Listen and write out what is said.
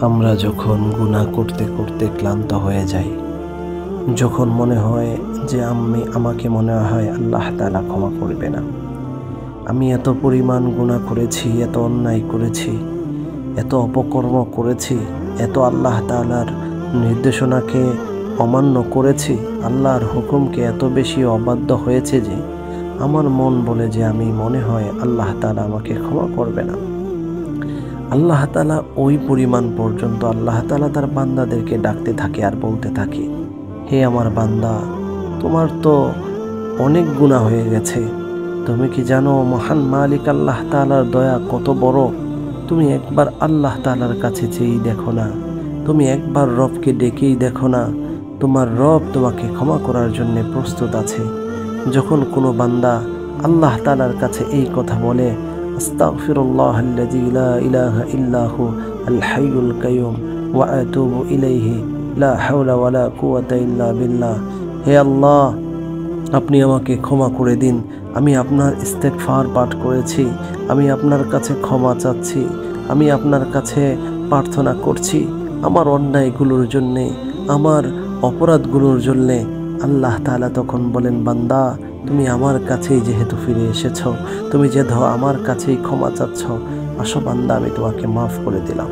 আমরা যখন গুনাহ করতে করতে ক্লান্ত হয়ে যাই, যখন মনে হয় যে আমাকে মনে হয় আল্লাহ তাআলা ক্ষমা করবে না, আমি এত পরিমাণ গুনাহ করেছি, এত অন্যায় করেছি, এত অপকর্ম করেছি, এত আল্লাহ তাআলার নির্দেশনাকে অমান্য করেছি, আল্লাহর হুকুমকে এত বেশি অবাধ্য হয়েছে যে আমার মন বলে যে আমি মনে হয় আল্লাহ তাআলা আমাকে ক্ষমা করবে না। আল্লাহ তাআলা ওই পরিমাণ পর্যন্ত আল্লাহ তাআলা তার বান্দাদেরকে ডাকতে থাকে আর বলতে থাকে, হে আমার বান্দা, তোমার তো অনেক গুনাহ হয়ে গেছে। তুমি কি জানো মহান মালিক আল্লাহ তাআলার দয়া কত বড়? তুমি একবার আল্লাহ তাআলার কাছে চেয়েই দেখো না, তুমি একবার রবকে ডেকেই দেখো না, তোমার রব তোমাকে ক্ষমা করার জন্য প্রস্তুত আছে। যখন কোনো বান্দা আল্লাহ তাআলার কাছে এই কথা বলে, আস্তাগফিরুল্লাহাল্লাযী লা ইলাহা ইল্লা হু আল হাইয়ুল কাইয়ুম ওয়া আতুবু ইলাইহি লা হাওলা ওয়ালা কুওয়াতা ইল্লা বিল্লাহ, হে আল্লাহ, আপনি আমাকে ক্ষমা করে দিন, আমি আপনার ইস্তেগফার পাঠ করেছি, আমি আপনার কাছে ক্ষমা চাচ্ছি, আমি আপনার কাছে প্রার্থনা করছি আমার অন্যায়গুলোর জন্যে, আমার অপরাধগুলোর জন্যে। আল্লাহ তাআলা তখন বলেন, বান্দা, তুমি আমার কাছেই যেহেতু ফিরে এসেছ, তুমি যে আমার কাছেই ক্ষমা চাচ্ছ, আসো বান্দা, আমি তোমাকে মাফ করে দিলাম।